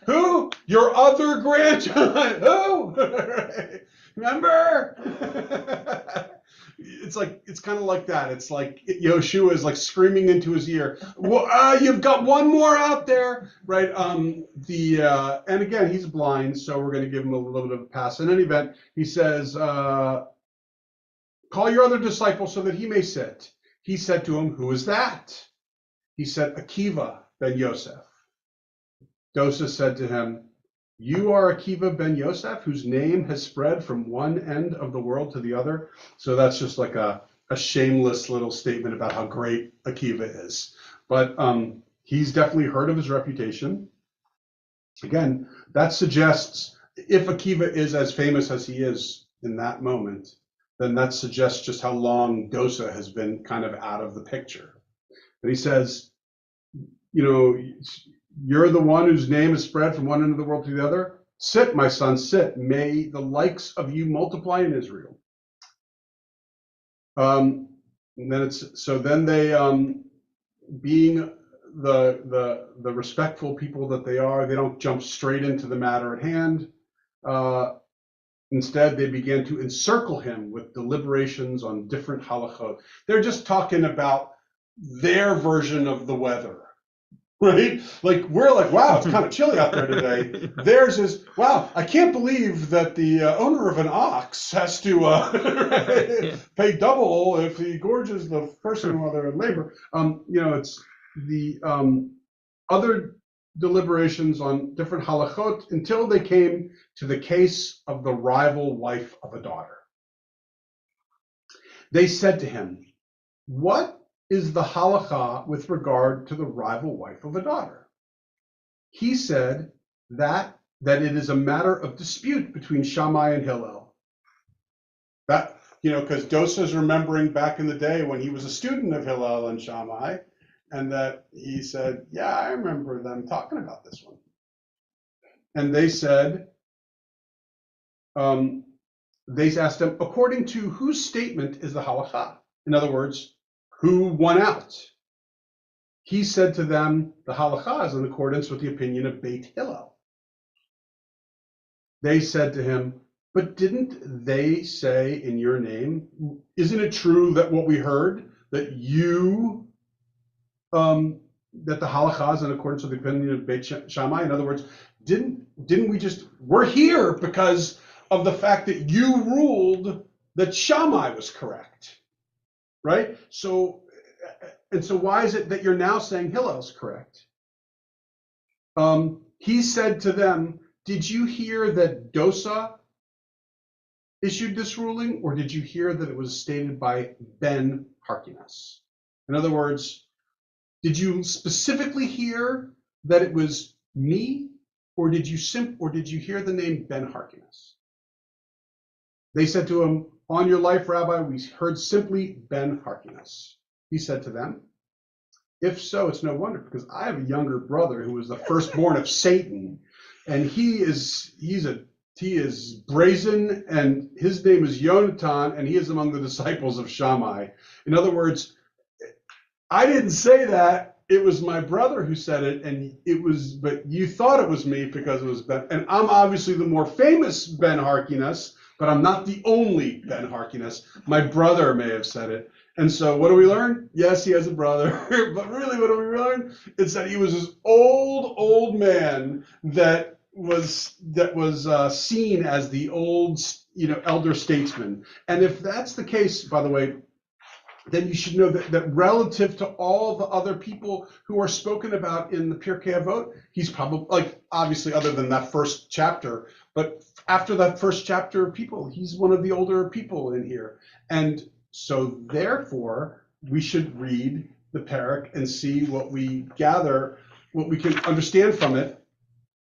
Who? Your other grandchild? Who? Remember? It's kind of like that. It's like Yoshua is like screaming into his ear, well, you've got one more out there, right? And again, he's blind, so we're going to give him a little bit of a pass. In any event, he says, call your other disciple so that he may sit. He said to him, who is that? He said, Akiva ben Yosef. Dosa said to him, you are Akiva ben Yosef, whose name has spread from one end of the world to the other. So that's just like a shameless little statement about how great Akiva is. But he's definitely heard of his reputation. Again, that suggests if Akiva is as famous as he is in that moment, then that suggests just how long Dosa has been kind of out of the picture. And he says, you're the one whose name is spread from one end of the world to the other. Sit, my son, sit. May the likes of you multiply in Israel. And then they, being the respectful people that they are, they don't jump straight into the matter at hand. Instead, they began to encircle him with deliberations on different halachot. They're just talking about their version of the weather. Right? Like, we're like, wow, it's kind of chilly out there today. Theirs is, wow, I can't believe that the owner of an ox has to pay double if he gorges the person while they're in labor. It's the other deliberations on different halachot until they came to the case of the rival wife of a daughter. They said to him, what is the halacha with regard to the rival wife of a daughter? He said that it is a matter of dispute between Shammai and Hillel. That, because Dosa is remembering back in the day when he was a student of Hillel and Shammai, and that he said, yeah, I remember them talking about this one. And they said, they asked him, according to whose statement is the halacha? In other words, who won out? He said to them, the halacha is in accordance with the opinion of Beit Hillel. They said to him, but didn't they say in your name, isn't it true that what we heard, that you, that the halacha is in accordance with the opinion of Beit Shammai? In other words, didn't we just, we're here because of the fact that you ruled that Shammai was correct. Right? So why is it that you're now saying Hillel's correct? He said to them, did you hear that Dosa issued this ruling, or did you hear that it was stated by Ben Harkinas? In other words, did you specifically hear that it was me, or did you hear the name Ben Harkinas? They said to him, on your life, Rabbi, we heard simply Ben Harkinas. He said to them, if so, it's no wonder, because I have a younger brother who was the firstborn of Satan, and he is brazen, and his name is Yonatan, and he is among the disciples of Shammai. In other words, I didn't say that. It was my brother who said it, and but you thought it was me because it was Ben. And I'm obviously the more famous Ben Harkinas, but I'm not the only Ben Harkinas. My brother may have said it. And so what do we learn? Yes, he has a brother, but really what do we learn? It's that he was this old man that was seen as the old, elder statesman. And if that's the case, by the way, then you should know that relative to all the other people who are spoken about in the Pirkei Avot, he's probably, like, obviously other than that first chapter, but after that first chapter of people, he's one of the older people in here. And so therefore, we should read the Parak and see what we gather, what we can understand from it,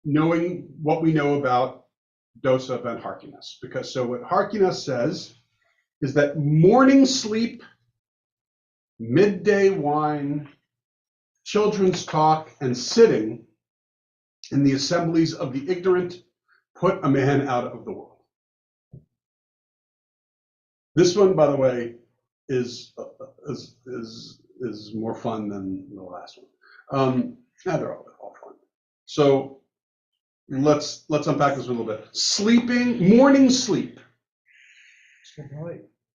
knowing what we know about Dosa ben Harkinas. Because so what Harkinas says is that morning sleep, midday wine, children's talk, and sitting in the assemblies of the ignorant put a man out of the world. This one, by the way, is more fun than the last one. They're all fun. So let's unpack this a little bit. Morning sleep,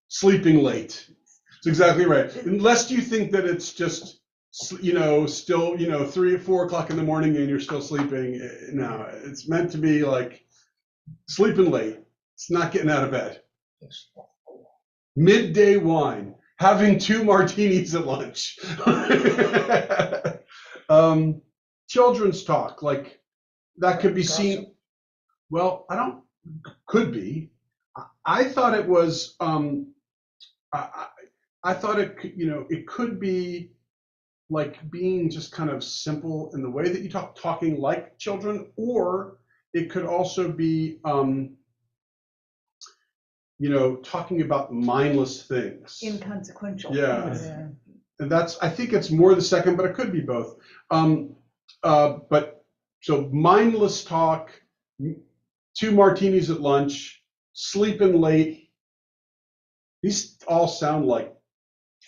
sleeping late. That's exactly right. Unless you think that it's just, still, 3 or 4 o'clock in the morning and you're still sleeping. No, it's meant to be like sleeping late. It's not getting out of bed. Midday wine, having 2 martinis at lunch. Children's talk, like that could be seen. Well, could be. I thought it was, I thought it could be like being just kind of simple in the way that you talking like children, or it could also be, talking about mindless things. Inconsequential. Yeah. Yeah. And I think it's more the second, but it could be both. But so mindless talk, 2 martinis at lunch, sleeping late. These all sound like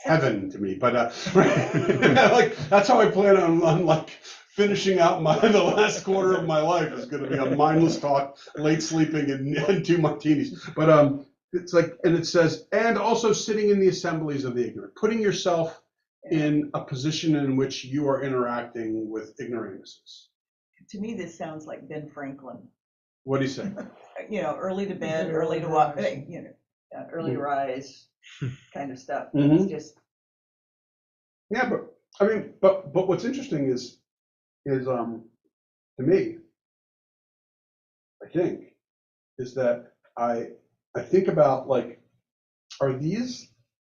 heaven to me, but like that's how I plan on like finishing out the last quarter of my life is going to be a mindless talk, late sleeping, and 2 martinis. But it's like, and it says, and also sitting in the assemblies of the ignorant, putting yourself in a position in which you are interacting with ignoramuses. To me, this sounds like Ben Franklin. What do you say? Early to bed, early to early to rise, kind of stuff. Mhm. It's just Yeah, but I mean, but what's interesting is to me, I think, is that I think about like, are these?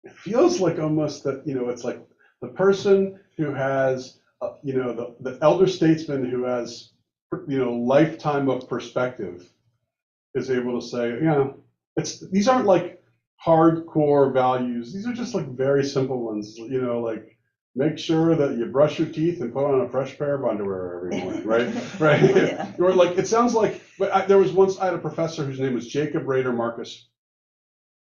It feels like almost that it's like the person who has the elder statesman who has lifetime of perspective is able to say, these aren't like hardcore values. These are just like very simple ones. Like make sure that you brush your teeth and put on a fresh pair of underwear every morning, right? Right. Yeah. Or like it sounds like. But there was once I had a professor whose name was Jacob Rader Marcus.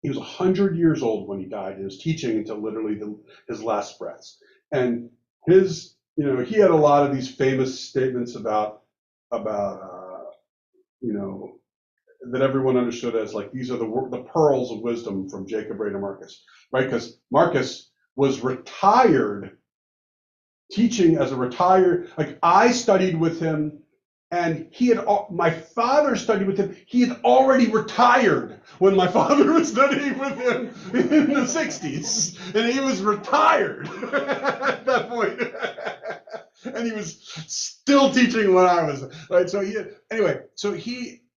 He was 100 years old when he died. He was teaching until literally his last breaths. And his, he had a lot of these famous statements about that everyone understood as like, these are the pearls of wisdom from Jacob Rader Marcus, right? Because Marcus was retired, teaching as a retired, like I studied with him, and my father studied with him. He had already retired when my father was studying with him in the 60s, and he was retired at that point. And he was still teaching when I was, right? So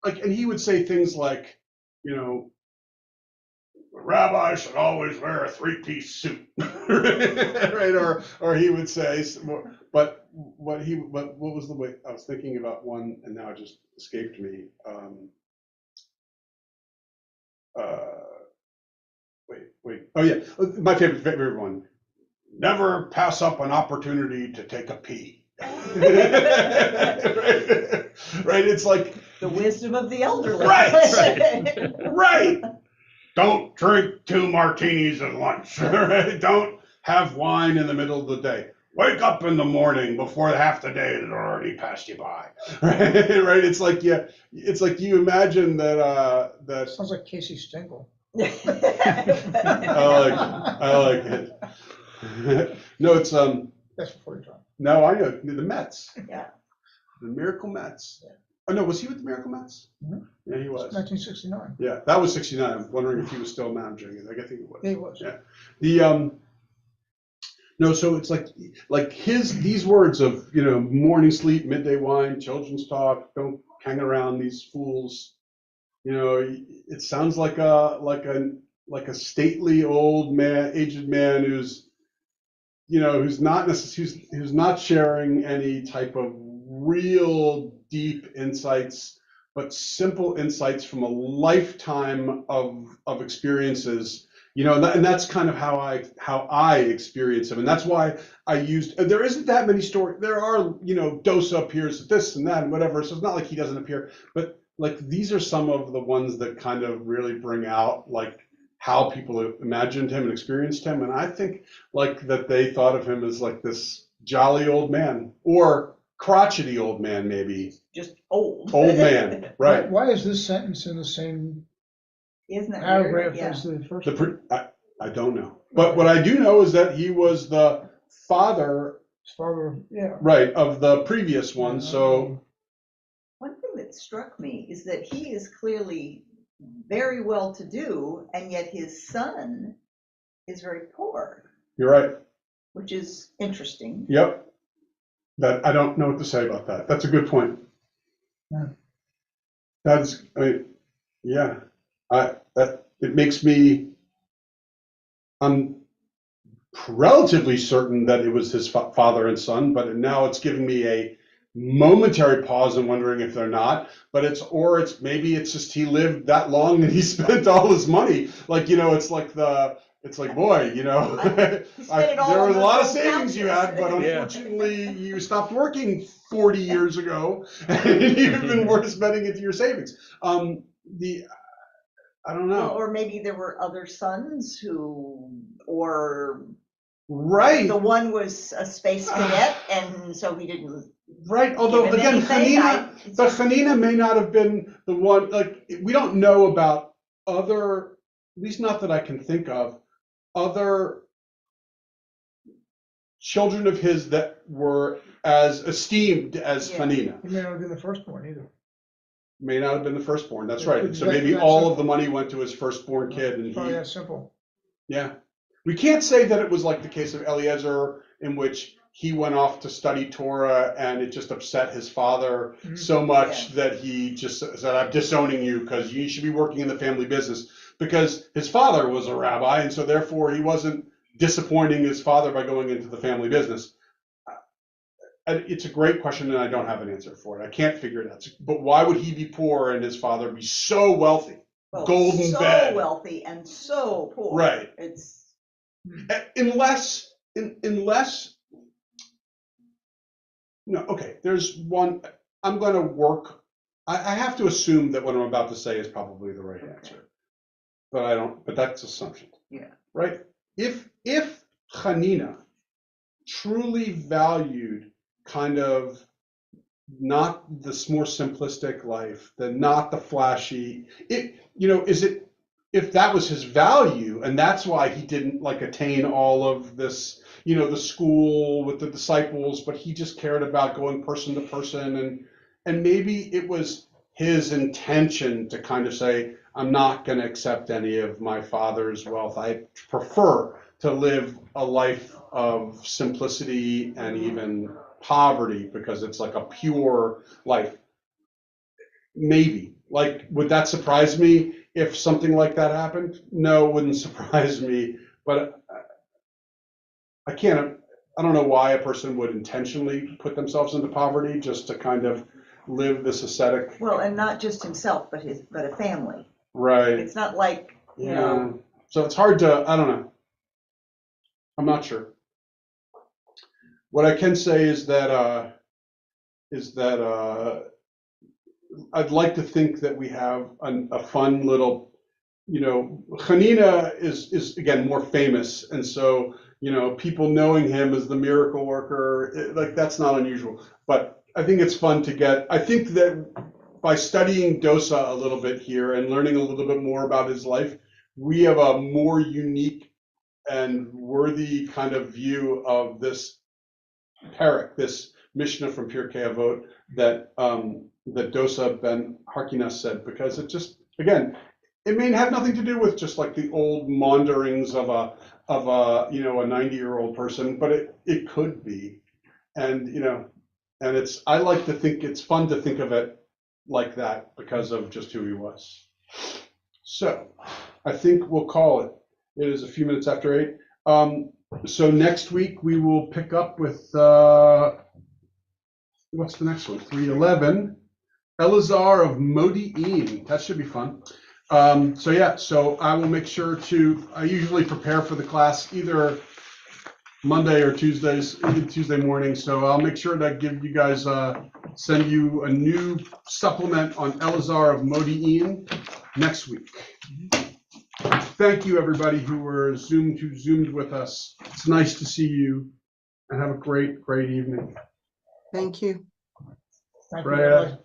and he would say things like, a rabbi should always wear a 3-piece suit, right? Or he would say, but what was the way I was thinking about one, and now it just escaped me. wait. Oh yeah, my favorite one. Never pass up an opportunity to take a pee. Right? It's like The wisdom of the elderly. Right. Right. Don't drink 2 martinis at lunch. Right? Don't have wine in the middle of the day. Wake up in the morning before half the day had already passed you by. Right? Right? It's like you imagine that that Sounds like Casey Stengel. I like it. No, it's That's before your time. no, I know the Mets. Yeah. The Miracle Mets. Yeah. Oh no, was he with the Miracle Mets? Mhm. Yeah, he was. 1969. Yeah, that was 69. I'm wondering if he was still managing it. I think he was. He was. Yeah. The no, so it's like these words of, morning sleep, midday wine, children's talk, don't hang around these fools. It sounds like a stately old man, aged man who's who's not sharing any type of real deep insights, but simple insights from a lifetime of experiences. And that's kind of how I experience him, and that's why I used. There isn't that many stories. There are, Dosa appears at this and that and whatever. So it's not like he doesn't appear, but like these are some of the ones that kind of really bring out like how people imagined him and experienced him. And I think like that they thought of him as like this jolly old man or crotchety old man, maybe. Just old. Old man, right. Why is this sentence in the same Isn't that paragraph weird? Yeah. as the first? I don't know. But what I do know is that he was the father, Father, yeah. right, of the previous one. So One thing that struck me is that he is clearly very well to do, and yet his son is very poor, you're right. which is interesting. Yep. That I don't know what to say about that. That's a good point. Yeah. That's, yeah. It makes me. I'm relatively certain that it was his father and son, but now it's giving me a momentary pause and wondering if they're not. But maybe it's just he lived that long and he spent all his money. Like, it's like, boy, He spent it all there on was a those lot of old savings you couches. had, but Yeah. unfortunately you stopped working 40 years ago and you've been spending it to your savings. I don't know. Well, or maybe there were other sons or Right. the one was a space cadet, and so he didn't. Right, although Give him again, anything, Hanina may not have been the one, like, we don't know about other, at least not that I can think of, other children of his that were as esteemed as Yeah. Hanina. He may not have been the firstborn either. May not have been the firstborn, that's It right. could So be maybe that all simple. of the money went to his firstborn kid and Probably that simple. yeah. We can't say that it was like the case of Eliezer in which he went off to study Torah and it just upset his father Mhm. so much Yeah. that he just said, I'm disowning you because you should be working in the family business, because his father was a rabbi and so therefore he wasn't disappointing his father by going into the family business. It's a great question and I don't have an answer for it. I can't figure it out. But why would he be poor and his father be so wealthy? Well, Golden so bed. wealthy and so poor. Right. It's Unless, no, okay, there's one, I'm going to work, I have to assume that what I'm about to say is probably the right answer. But that's assumption. Yeah. Right? If Hanina truly valued kind of not this more simplistic life, not the flashy, if that was his value and that's why he didn't like attain all of this, the school with the disciples, but he just cared about going person to person, and maybe it was his intention to kind of say, I'm not going to accept any of my father's wealth. I prefer to live a life of simplicity and even poverty because it's like a pure life. Maybe. Like, would that surprise me if something like that happened? No, it wouldn't surprise me. But I don't know why a person would intentionally put themselves into poverty just to kind of live this ascetic. Well, and not just himself, but a family. Right. It's not like, Yeah. So it's hard to, I don't know. I'm not sure. What I can say is that I'd like to think that we have a fun little, Hanina is again more famous, and so people knowing him as the miracle worker, like that's not unusual. But I think it's fun to get. I think that by studying Dosa a little bit here and learning a little bit more about his life, we have a more unique and worthy kind of view of this parak, this Mishnah from Pirkei Avot that that Dosa ben Harkinas said, because it just, again, it may have nothing to do with just like the old maunderings of a a 90-year-old person, but it could be, and it's, I like to think it's fun to think of it like that because of just who he was. So I think we'll call it. It is a few minutes after 8. So next week we will pick up with what's the next one? 3:11. Elazar of Modi'in. That should be fun. So I will make sure to. I usually prepare for the class either Monday or Tuesday morning. So I'll make sure to give you guys send you a new supplement on Elazar of Modi'in next week. Thank you, everybody who were zoomed with us. It's nice to see you, and have a great evening. Thank you. Thank you, Freya. Rabbi.